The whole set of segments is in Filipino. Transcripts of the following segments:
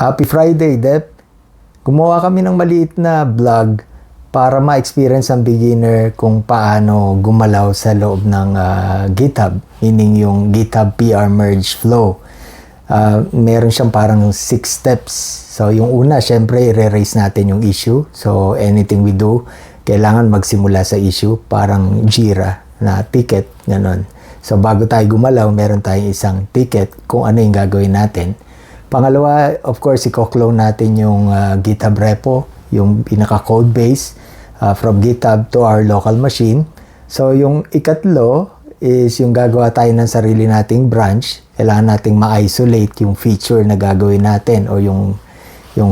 Happy Friday, Dep! Gumawa kami ng maliit na vlog para ma-experience ang beginner kung paano gumalaw sa loob ng GitHub, meaning yung GitHub PR Merge Flow. Meron siyang parang 6 steps. So, yung una, syempre, i-raise natin yung issue. So, anything we do, kailangan magsimula sa issue, parang Jira na ticket, ganon. So, bago tayo gumalaw, meron tayong isang ticket kung ano yung gagawin natin. Pangalawa, of course, i-clone natin yung GitHub repo, yung pinaka-code base from GitHub to our local machine. So, yung ikatlo is yung gagawa tayo ng sarili nating branch. Kailangan nating ma-isolate yung feature na gagawin natin o yung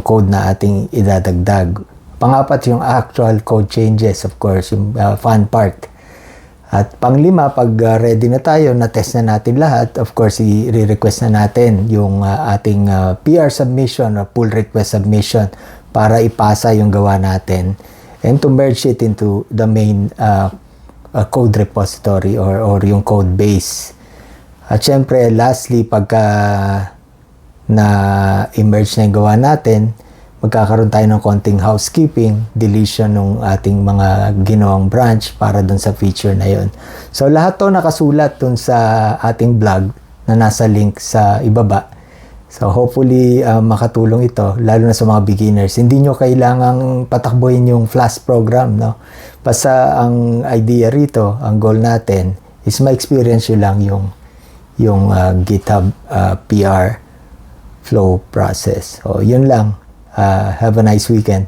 code na ating idadagdag. Pangapat, yung actual code changes, of course, yung fun part. At panglima, pag ready na tayo, na-test na natin lahat, of course, i-request na natin yung ating PR submission or pull request submission para ipasa yung gawa natin and to merge it into the main code repository or yung code base. At syempre, lastly, pagka na-emerge na yung gawa natin, magkakaroon tayo ng konting housekeeping, deletion ng ating mga ginawang branch para dun sa feature na yon. So, lahat to nakasulat dun sa ating blog na nasa link sa ibaba. So, hopefully, makatulong ito, lalo na sa mga beginners. Hindi nyo kailangang patakbuhin yung Flash program, no? Basta ang idea rito, ang goal natin, is ma-experience nyo lang yung GitHub PR flow process. So, yun lang. Have a nice weekend.